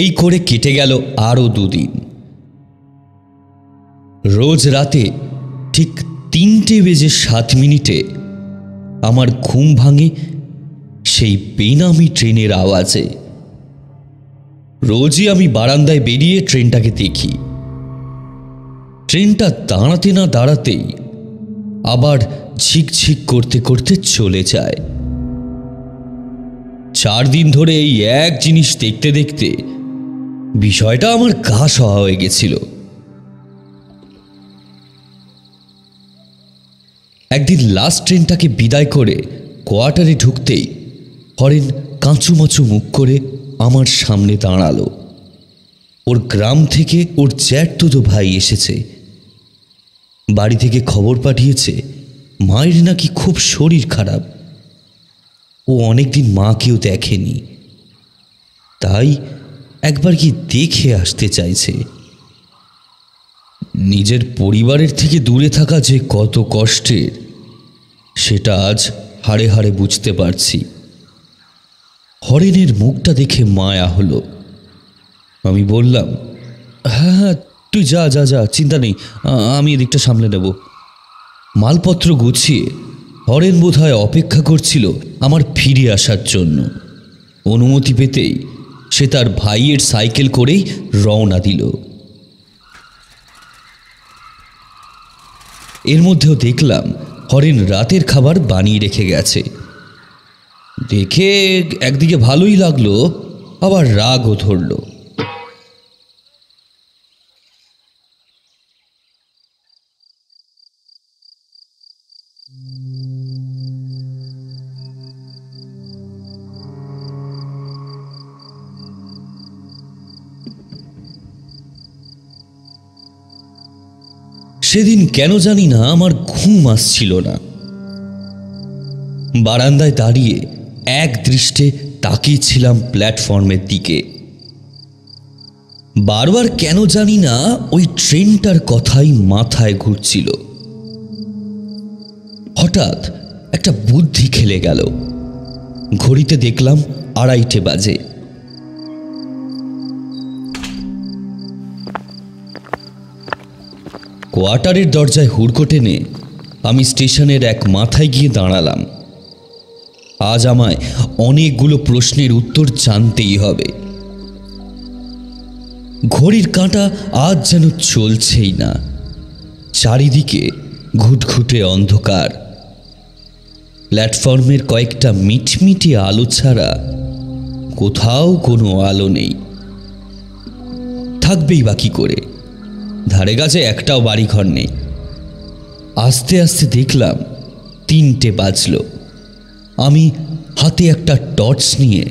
এই করে কেটে গেল আরও 2 দিন। রোজ রাতে ঠিক 3:07 আমার ঘুম ভাঙে সেই বেনামি ট্রেনের আওয়াজে। রোজই আমি বারান্দায় বেরিয়ে ট্রেনটাকে দেখি। ট্রেনটা দাঁড়াতে না দাঁড়াতেই আবার ঝিকঝিক করতে করতে চলে যায়। 4 দিন ধরে এই এক জিনিস দেখতে দেখতে বিষয়টা আমার গা সওয়া হয়ে গেছিল। একদিন লাস্ট ট্রেনটাকে বিদায় করে কোয়ার্টারে ঢুকতেই হরেন কাঁচুমাচু মুখ করে আমার সামনে দাঁড়ালো। ওর গ্রাম থেকে ওর জ্যাঠতুতো ভাই এসেছে। বাড়ি থেকে খবর পাঠিয়েছে মায়ের নাকি খুব শরীর খারাপ। ও অনেকদিন মাকেও দেখেনি, তাই একবার কি দেখে আসতে চাইছে। নিজের পরিবারের থেকে দূরে থাকা যে কত কষ্টের, সেটা আজ হাড়ে হাড়ে বুঝতে পারছি। হরেনের মুখটা দেখে মায়া হলো। আমি বললাম, হ্যাঁ হ্যাঁ, তুই যা যা যা, চিন্তা নেই, আমি এদিকটা সামলে নেব। মালপত্র গুছিয়ে হরেন বোধহয় অপেক্ষা করছিল আমার ফিরে আসার জন্য। অনুমতি পেতেই সে তার ভাইয়ের সাইকেল করেই রওনা দিল। এর মধ্যেও দেখলাম হরেন রাতের খাবার বানিয়ে রেখে গেছে। দেখে একদিকে ভালোই লাগলো, আবার রাগও ধরল। সেদিন কেন জানি না আমার ঘুম আসছিল না। বারান্দায় দাঁড়িয়ে এক দৃষ্টে তাকিয়েছিলাম প্ল্যাটফর্মের দিকে। বারবার কেন জানি না ওই ট্রেনটার কথাই মাথায় ঘুরছিল। হঠাৎ একটা বুদ্ধি খেলে গেল। ঘড়িতে দেখলাম 2:30 বাজে। কোয়ার্টারের দরজায় হুড়কো টেনে আমি স্টেশনের এক মাথায় গিয়ে দাঁড়ালাম। আজ আমায় অনেকগুলো প্রশ্নের উত্তর জানতেই হবে। ঘড়ির কাঁটা আজ যেন চলছেই না। চারিদিকে ঘুটঘুটে অন্ধকার। প্ল্যাটফর্মের কয়েকটা মিটমিটে আলো ছাড়া কোথাও কোনো আলো নেই। থাকবেই বা কি করে? ধারে কাছে একটাও বাড়িঘর নেই। আস্তে আস্তে দেখলাম 3টে বাজল। আমি হাতে একটা টর্চ নিয়ে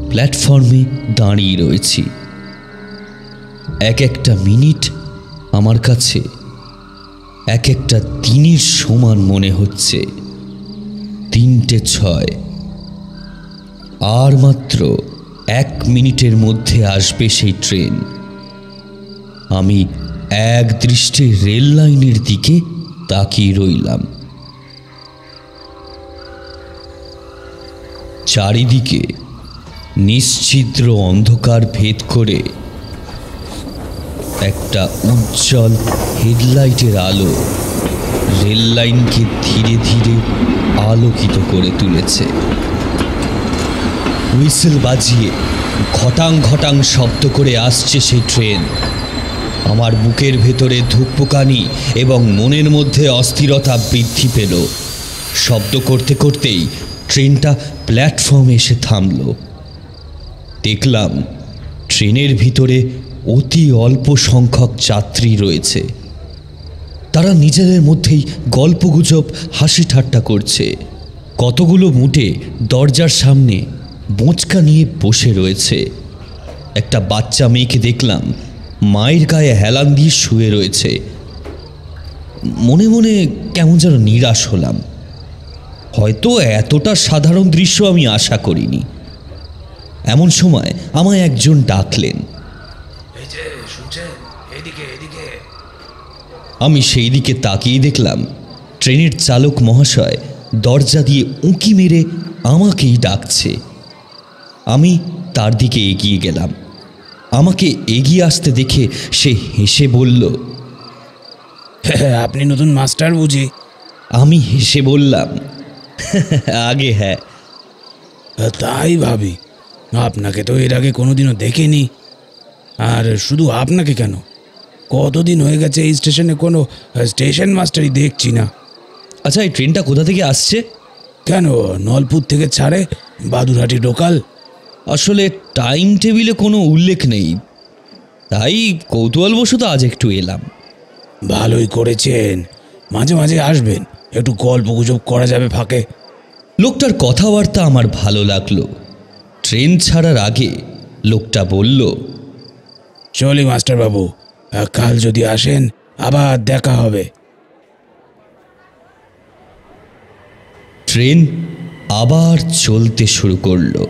প্ল্যাটফর্মে দাঁড়িয়ে রয়েছি। এক একটা মিনিট আমার কাছে এক একটা দিনের সমান মনে হচ্ছে। 3:06। আর মাত্র 1 মিনিটের মধ্যে আসবে সেই ট্রেন। আমি এক দৃষ্টে রেল লাইনের দিকে তাকিয়ে রইলাম। চারিদিকে নিশ্ছিদ্র অন্ধকার ভেদ করে একটা উজ্জ্বল হেডলাইটের আলো রেল লাইনকে ধীরে ধীরে আলোকিত করে তুলেছে। হুইসেল বাজিয়ে ঘটাং ঘটাং শব্দ করে আসছে সেই ট্রেন। আমার বুকের ভেতরে ধুকপুকানি এবং মনের মধ্যে অস্থিরতা বৃদ্ধি পেল। শব্দ করতে করতেই ট্রেনটা প্ল্যাটফর্মে এসে থামল। দেখলাম ট্রেনের ভিতরে অতি অল্প সংখ্যক যাত্রী রয়েছে। তারা নিজেদের মধ্যেই গল্পগুজব হাসি ঠাট্টা করছে। কতগুলো মুটে দরজার সামনে বোঁচকা নিয়ে বসে রয়েছে। একটা বাচ্চা মেয়েকে দেখলাম মায়ের গায়ে হেলান দিয়ে শুয়ে রয়েছে। মনে মনে কেমন যেন নিরাশ হলাম। হয়তো এতটা সাধারণ দৃশ্য আমি আশা করিনি। এমন সময় আমায় একজন ডাকলেন। আমি সেই দিকে তাকিয়ে দেখলাম ট্রেনের চালক মহাশয় দরজা দিয়ে উঁকি মেরে আমাকেই ডাকছে। আমি তার দিকে এগিয়ে গেলাম। আমাকে এগিয়ে আসতে দেখে সে হেসে বলল, আপনি নতুন মাস্টার বুঝি? আমি হেসে বললাম, আগে হ্যাঁ। তাই ভাবি, আপনাকে তো এর আগে কোনোদিনও দেখিনি। আর শুধু আপনাকে কেন, কতদিন হয়ে গেছে এই স্টেশনে কোনো স্টেশন মাস্টারই দেখছি না। আচ্ছা, এই ট্রেনটা কোথা থেকে আসছে? কেন, নলপুর থেকে ছাড়ে, বাদুরহাটি লোকাল। আসলে টাইম টেবিলে কোনো উল্লেখ নেই, তাই কৌতূহলবশত আজ একটু এলাম। ভালোই করেছেন, মাঝে মাঝে আসবেন, একটু গল্প গুজব করা যাবে ফাঁকে। লোকটার কথাবার্তা আমার ভালো লাগলো। ট্রেন ছাড়ার আগে লোকটা বলল, চলি মাস্টারবাবু, কাল যদি আসেন আবার দেখা হবে। ট্রেন আবার চলতে শুরু করলো।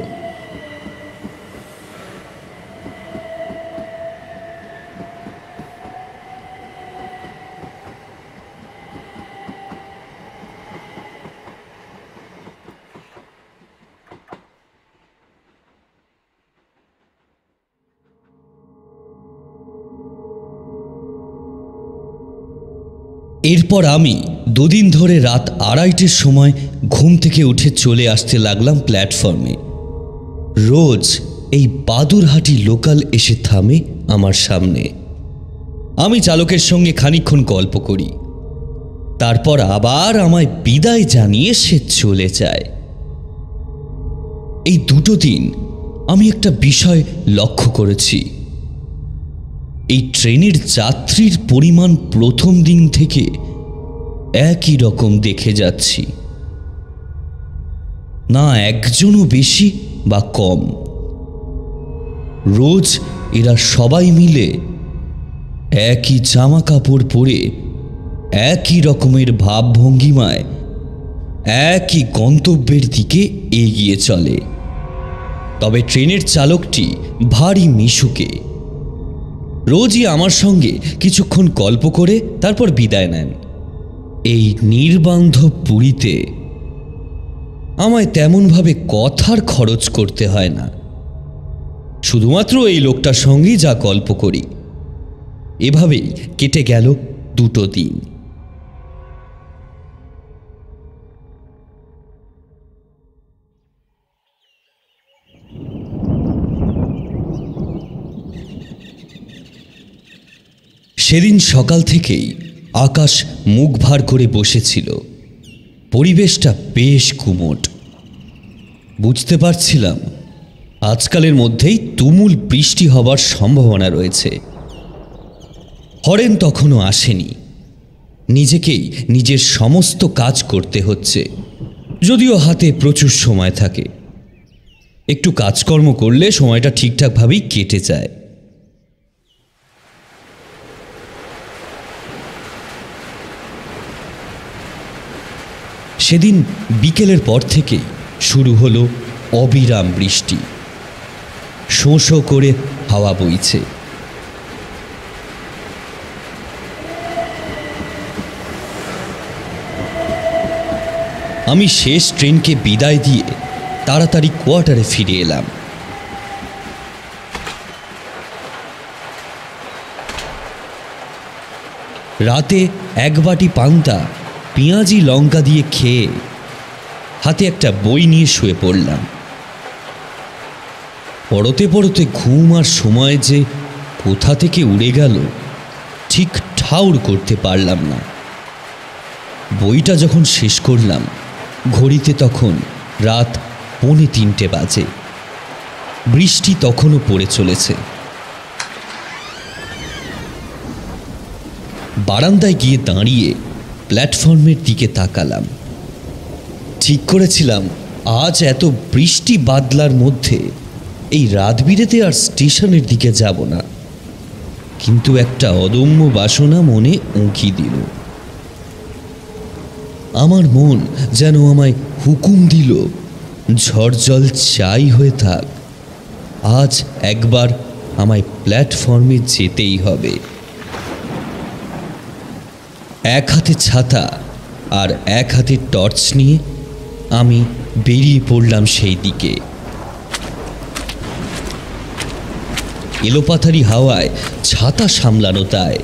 এরপর আমি দুদিন ধরে রাত 2:30-র সময় ঘুম থেকে উঠে চলে আসতে লাগলাম প্ল্যাটফর্মে। রোজ এই বাদুরহাটি লোকাল এসে থামে আমার সামনে। আমি চালকের সঙ্গে খানিকক্ষণ গল্প করি, তারপর আবার আমায় বিদায় জানিয়ে সে চলে যায়। এই দুটো দিন আমি একটা বিষয় লক্ষ্য করেছি। এই ট্রেনের যাত্রীর পরিমাণ প্রথম দিন থেকে একই রকম দেখে যাচ্ছি, না একজনও বেশি বা কম। রোজ এরা সবাই মিলে একই জামা কাপড় পরে একই রকমের ভাবভঙ্গিমায় একই গন্তব্যের দিকে এগিয়ে চলে। তবে ট্রেনের চালকটি ভারী মিশুকে। রোজই আমার সঙ্গে কিছুক্ষণ গল্প করে তারপর বিদায় নেন। এই নির্বান্ধব পুরীতে আমায় তেমনভাবে কথার খরচ করতে হয় না, শুধুমাত্র এই লোকটার সঙ্গেই যা গল্প করি। এভাবেই কেটে গেল দুটো দিন। সেদিন সকাল থেকেই আকাশ মুখ ভার করে বসেছিল। পরিবেশটা বেশ গুমোট। বুঝতে পারছিলাম আজকালের মধ্যেই তুমুল বৃষ্টি হবার সম্ভাবনা রয়েছে। হরেন তখনও আসেনি। নিজেকেই নিজের সমস্ত কাজ করতে হচ্ছে, যদিও হাতে প্রচুর সময় থাকে। একটু কাজকর্ম করলে সময়টা ঠিকঠাকভাবেই কেটে যায়। সেদিন বিকেলের পর থেকেই শুরু হলো অবিরাম বৃষ্টি। শোঁ শোঁ করে হাওয়া বইছে। আমি শেষ ট্রেনকে বিদায় দিয়ে তাড়াতাড়ি কোয়ার্টারে ফিরে এলাম। রাতে এক বাটি পান্তা পেঁয়াজি লঙ্কা দিয়ে খেয়ে হাতে একটা বই নিয়ে শুয়ে পড়লাম। পড়তে পড়তে ঘুম আর সময় যে কোথা থেকে উড়ে গেল ঠিক ঠাউর করতে পারলাম না। বইটা যখন শেষ করলাম ঘড়িতে তখন রাত 2:45 বাজে। বৃষ্টি তখনও পড়ে চলেছে। বারান্দায় গিয়ে দাঁড়িয়ে প্ল্যাটফর্মের দিকে তাকালাম। ঠিক করেছিলাম আজ এত বৃষ্টি বাদলার মধ্যে এই রাত বিরেতে আর স্টেশনের দিকে যাব না, কিন্তু একটা অদম্য বাসনা মনে উঁকি দিল। আমার মন যেন আমায় হুকুম দিল, ঝড় জল চাই হয়ে থাক, আজ একবার আমায় প্ল্যাটফর্মে যেতেই হবে। এক হাতে ছাতা আর এক হাতে টর্চ নিয়ে আমি বেরিয়ে পড়লাম সেই দিকে। এলোপাথারি হাওয়ায় ছাতা সামলানো দায়।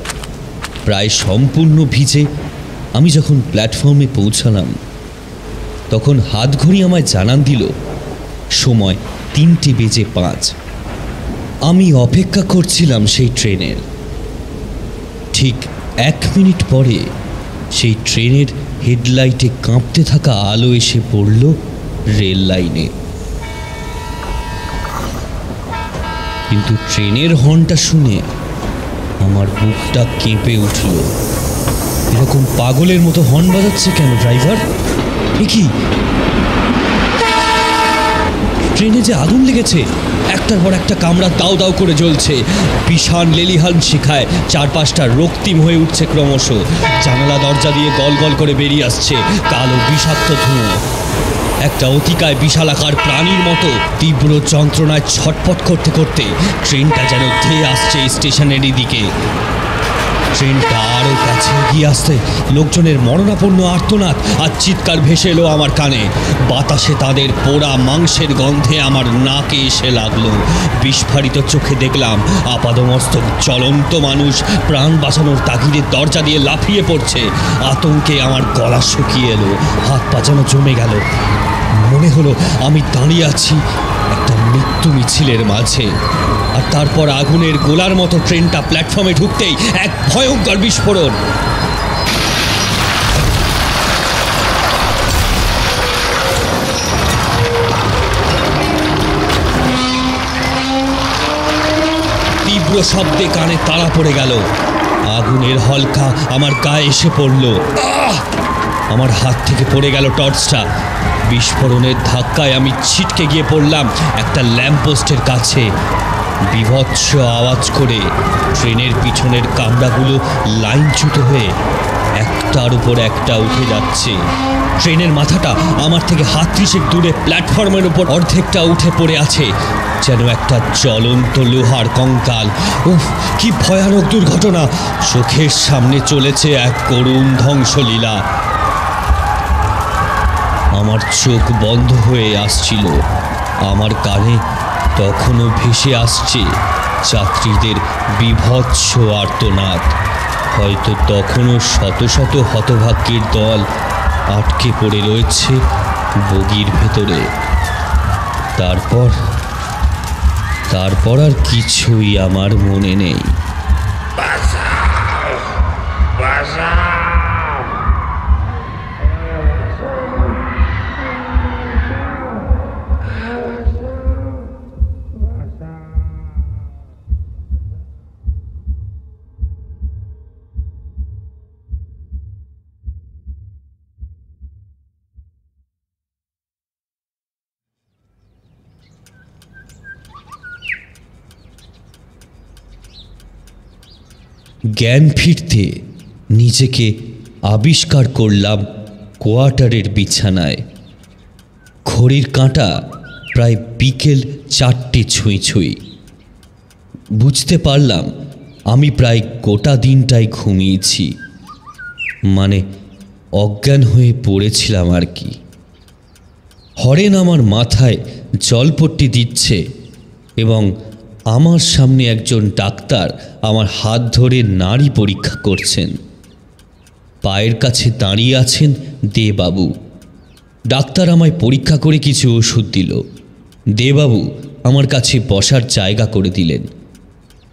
প্রায় সম্পূর্ণ ভিজে আমি যখন প্ল্যাটফর্মে পৌঁছালাম, তখন হাতঘড়ি আমায় জানান দিল সময় 3:05। আমি অপেক্ষা করছিলাম সেই ট্রেনের। ঠিক 1 মিনিট পরে সেই ট্রেনের হেডলাইটে কাঁপতে থাকা আলো এসে পড়ল রেল লাইনে। কিন্তু ট্রেনের হর্নটা শুনে আমার বুকটা কেঁপে উঠল। এরকম পাগলের মতো হর্ন বাজাচ্ছে কেন ড্রাইভার? এ কি, ট্রেনে যে আগুন লেগেছে! একটার পর একটা কামরা দাউ দাউ করে জ্বলছে। বিশাল লেলিহান শিখায় চারপাশটা রক্তিম হয়ে উঠছে ক্রমশ। জানালা দরজা দিয়ে গল গল করে বেরিয়ে আসছে কালো বিষাক্ত ধোঁয়া। একটা অতিকায় বিশালাকার প্রাণীর মতো তীব্র যন্ত্রণায় ছটপট করতে করতে ট্রেনটা যেন ধেয়ে আসছে স্টেশনের দিকে। ট্রেনটা আরও কাছে এগিয়ে আসতে লোকজনের মরণাপন্ন আর্তনাদ আর চিৎকার ভেসে এলো আমার কানে। বাতাসে তাদের পোড়া মাংসের গন্ধে আমার নাকে এসে লাগলো। বিস্ফারিত চোখে দেখলাম আপাদমস্তক জ্বলন্ত মানুষ প্রাণ বাঁচানোর তাগিদে দরজা দিয়ে লাফিয়ে পড়ছে। আতঙ্কে আমার গলা শুকিয়ে এলো, হাত পা যেন জমে গেল। মনে হলো আমি দাঁড়িয়ে আছি একটা মৃত্যু মিছিলের মাঝে। আর তারপর আগুনের গোলার মতো ট্রেনটা প্ল্যাটফর্মে ঢুকতেই এক ভয়ঙ্কর বিস্ফোরণ। তীব্র শব্দে কানে তাড়া পড়ে গেল। আগুনের হলকা আমার গায়ে এসে পড়ল। আমার হাত থেকে পড়ে গেল টর্চটা। বিস্ফোরণের ধাক্কায় আমি ছিটকে গিয়ে পড়লাম একটা ল্যাম্পপোস্টের কাছে। বিভৎস আওয়াজ করে ট্রেনের পিছনের কামরাগুলো লাইনচ্যুত হয়ে একটার উপর একটা উঠে যাচ্ছে। ট্রেনের মাথাটা আমার থেকে 30 দূরে প্ল্যাটফর্মের উপর অর্ধেকটা উঠে পড়ে আছে, যেন একটা জ্বলন্ত লোহার কঙ্কাল। উফ, কি ভয়ানক দুর্ঘটনা! চোখের সামনে চলেছে এক করুণ ধ্বংসলীলা। আমার চোখ বন্ধ হয়ে আসছিল। আমার কানে তখনও ভেসে আসছে যাত্রীদের বিভৎস আর্তনাদ। হয়তো তখনও শত শত হতভাগ্যের দল আটকে পড়ে রয়েছে বগির ভেতরে। তারপর আর কিছুই আমার মনে নেই। জ্ঞান ফিরতে নিজেকে আবিষ্কার করলাম কোয়ার্টারের বিছানায়। ঘড়ির কাঁটা প্রায় বিকেল 4টে ছুঁই ছুঁই। বুঝতে পারলাম আমি প্রায় গোটা দিনটাই ঘুমিয়েছি, মানে অজ্ঞান হয়ে পড়েছিলাম আর কি। হরেন আমার মাথায় জলপট্টি দিচ্ছে এবং আমার সামনে একজন ডাক্তার আমার হাত ধরে নাড়ি পরীক্ষা করছেন। পায়ের কাছে দাঁড়িয়ে আছেন দেবাবু। ডাক্তার আমায় পরীক্ষা করে কিছু ওষুধ দিল। দেবাবু আমার কাছে বসার জায়গা করে দিলেন।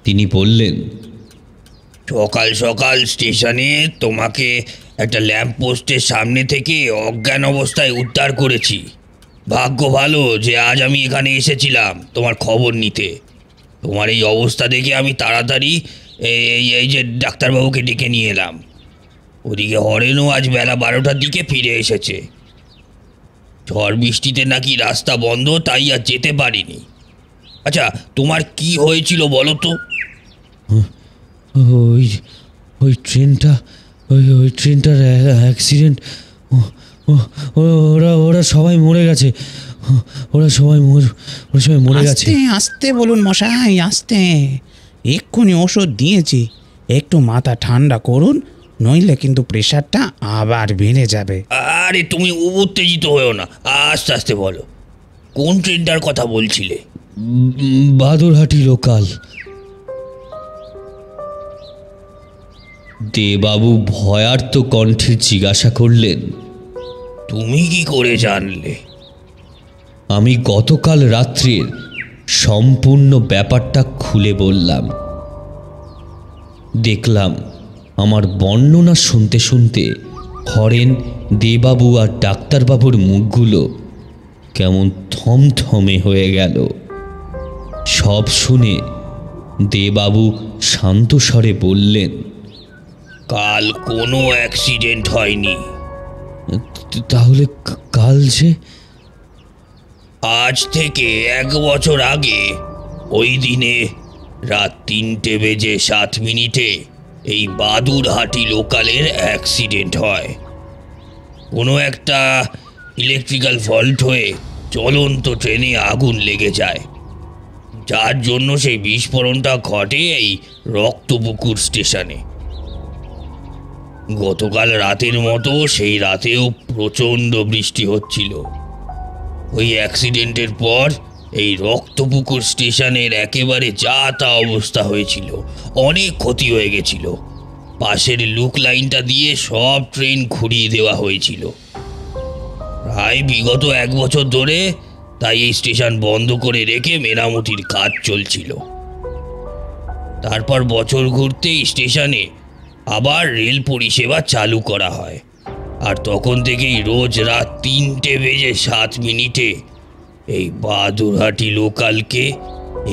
তিনি বললেন, সকাল সকাল স্টেশনে তোমাকে একটা ল্যাম্প পোস্টের সামনে থেকে অজ্ঞান অবস্থায় উদ্ধার করেছি। ভাগ্য ভালো যে আজ আমি এখানে এসেছিলাম তোমার খবর নিতে। তোমার এই অবস্থা দেখে আমি তাড়াতাড়ি এই যে ডাক্তারবাবুকে ডেকে নিয়ে এলাম। ওদিকে হরেনও আজ বেলা 12টার দিকে ফিরে এসেছে। ঝড় বৃষ্টিতে নাকি রাস্তা বন্ধ, তাই আর যেতে পারিনি। আচ্ছা, তোমার কি হয়েছিল বলো তো? ওই ট্রেনটার অ্যাক্সিডেন্ট। ওরা সবাই মরে গেছে। ওরা সবাই মরে গেছে। আস্তে আস্তে বলুন মশাই, আস্তে। এক্ষুনি ওষুধ দিয়েছি, একটু মাথা ঠান্ডা করুন, নইলে কিন্তু প্রেশারটা আবার বেড়ে যাবে। আরে তুমি উত্তেজিত হয়েও না, আস্তে আস্তে বলো। কোন ট্রেনটার কথা বলছিলে? বাদুরহাটি লোকাল। দেবাবু ভয়ার্ত কণ্ঠে জিজ্ঞাসা করলেন, তুমি কি করে জানলে? আমি গতকাল রাত্রির সম্পূর্ণ ব্যাপারটা খুলে বললাম। দেখলাম আমার বর্ণনা শুনতে শুনতে হরেন, দেবাবু আর ডাক্তারবাবুর মুখগুলো কেমন থমথমে হয়ে গেল। সব শুনে দেবাবু শান্ত স্বরে বললেন, কাল কোনো অ্যাক্সিডেন্ট হয়নি। তাহলে কাল যে? আজ থেকে 1 বছর আগে ওই দিনে রাত 3:07 এই বাদুরহাটি লোকালের অ্যাক্সিডেন্ট হয়। কোনো একটা ইলেকট্রিক্যাল ফল্ট হয়ে চলন্ত ট্রেনে আগুন লেগে যায়, যার জন্য সেই বিস্ফোরণটা ঘটে এই রক্তপুকুর স্টেশনে। গতকাল রাতের মতো সেই রাতেও প্রচণ্ড বৃষ্টি হচ্ছিল। ওই অ্যাক্সিডেন্টের পর এই রক্তপুকুর স্টেশনের একেবারে যা তা অবস্থা হয়েছিল, অনেক ক্ষতি হয়ে গেছিল। পাশের লুক লাইনটা দিয়ে সব ট্রেন ঘুরিয়ে দেওয়া হয়েছিল। প্রায় বিগত 1 বছর ধরে তাই এই স্টেশন বন্ধ করে রেখে মেরামতির কাজ চলছিল। তারপর বছর ঘুরতেই স্টেশনে আবার রেল পরিষেবা চালু করা হয়, আর তখন থেকেই রোজ রাত 3:07 এই বাদুরহাটি লোকালকে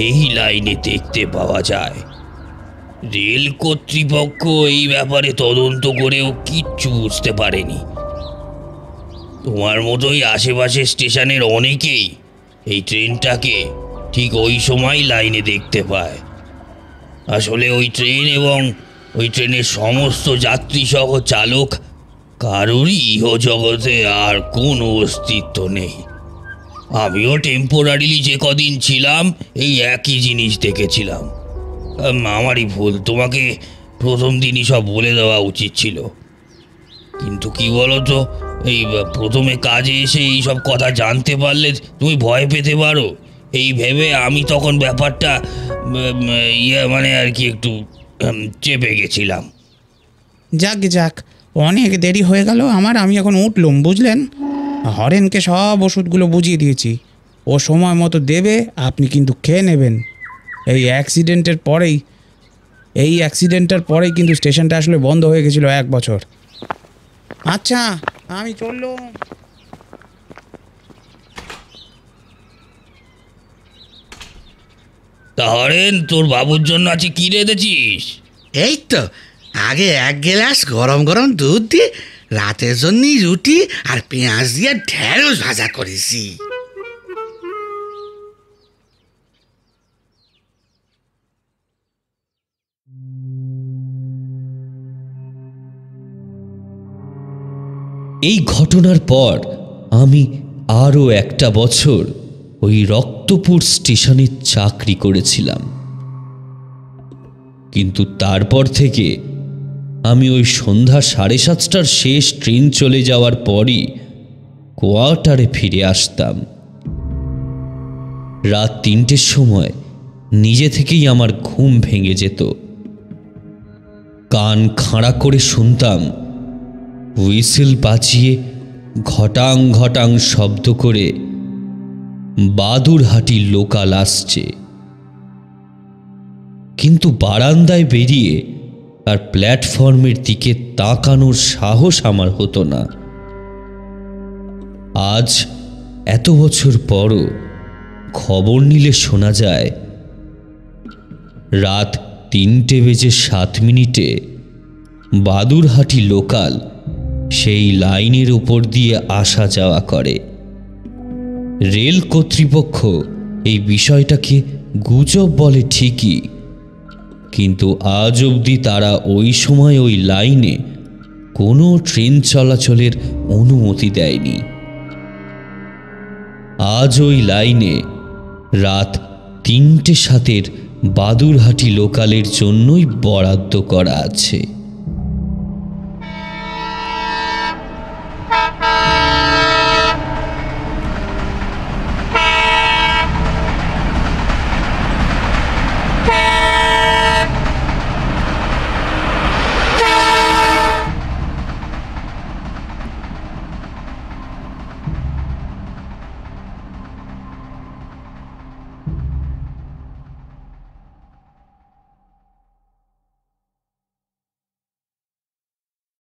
এই লাইনে দেখতে পাওয়া যায়। রেল কর্তৃপক্ষ এই ব্যাপারে তদন্ত করেও কিচ্ছু বুঝতে পারেনি। তোমার মতোই আশেপাশের স্টেশনের অনেকেই এই ট্রেনটাকে ঠিক ওই সময় লাইনে দেখতে পায়। আসলে ওই ট্রেন এবং ওই ট্রেনের সমস্ত যাত্রী সহ চালক কারোরই ইহজগতে আর কোনো অস্তিত্ব নেই। আমিও টেম্পোরারিলি যে কদিন ছিলাম এই একই জিনিস দেখেছিলাম। আমারই ভুল, তোমাকে প্রথম দিনই সব বলে দেওয়া উচিত ছিল। কিন্তু কি বলো তো, এই প্রথমে কাজে এসে এই সব কথা জানতে পারলে তুমি ভয় পেতে পারো, এই ভেবে আমি তখন ব্যাপারটা মানে আর কি একটু চেপে গেছিলাম। যাক অনেক দেরি হয়ে গেল আমার, আমি এখন উঠলুম, বুঝলেন? হরেনকে সব ওষুধগুলো বুঝিয়ে দিয়েছি, ও সময় মতো দেবে, আপনি কিন্তু খেয়ে নেবেন। এই অ্যাক্সিডেন্টের পরেই কিন্তু স্টেশনটা আসলে বন্ধ হয়ে গেছিলো 1 বছর। আচ্ছা, আমি চললুম। তাহলে তোর বাবুর জন্য আছে কি রেঁধেছিস? এই তো আগে 1 গ্লাস গরম গরম দুধ দিয়ে রাতের জন্য রুটি আর পেঁয়াজ দিয়ে ঢেঁড়স ভাজা করেছি। এই ঘটনার পর আমি আরও 1টা বছর ওই রক্তপুর স্টেশনে চাকরি করেছিলাম। কিন্তু তারপর থেকে আমি ওই সন্ধ্যা 7:30টার শেষ ট্রেন চলে যাওয়ার পরই কোয়ার্টারে ফিরে আসতাম। রাত 3টের সময় নিজে থেকেই আমার ঘুম ভেঙে যেত। কান খাড়া করে শুনতাম হুইসেল বাজিয়ে ঘটাং ঘটাং শব্দ করে বাদুরহাটি লোকাল আসছে। কিন্তু বারান্দায় বেরিয়ে আর প্ল্যাটফর্মের দিকে তাকানোর সাহস আমার হতো না। আজ এত বছর পরও খবর নিলে শোনা যায় রাত 3:07 বাদুরহাটি লোকাল সেই লাইনের উপর দিয়ে আসা যাওয়া করে। রেল কর্তৃপক্ষ এই বিষয়টাকে গুজব বলে ঠিকই, কিন্তু আজ অবধি তারা ওই সময় ওই লাইনে কোনো ট্রেন চলাচলের অনুমতি দেয়নি। আজ ওই লাইনে রাত 3:07 বাদুরহাটি লোকালের জন্যই বরাদ্দ করা আছে।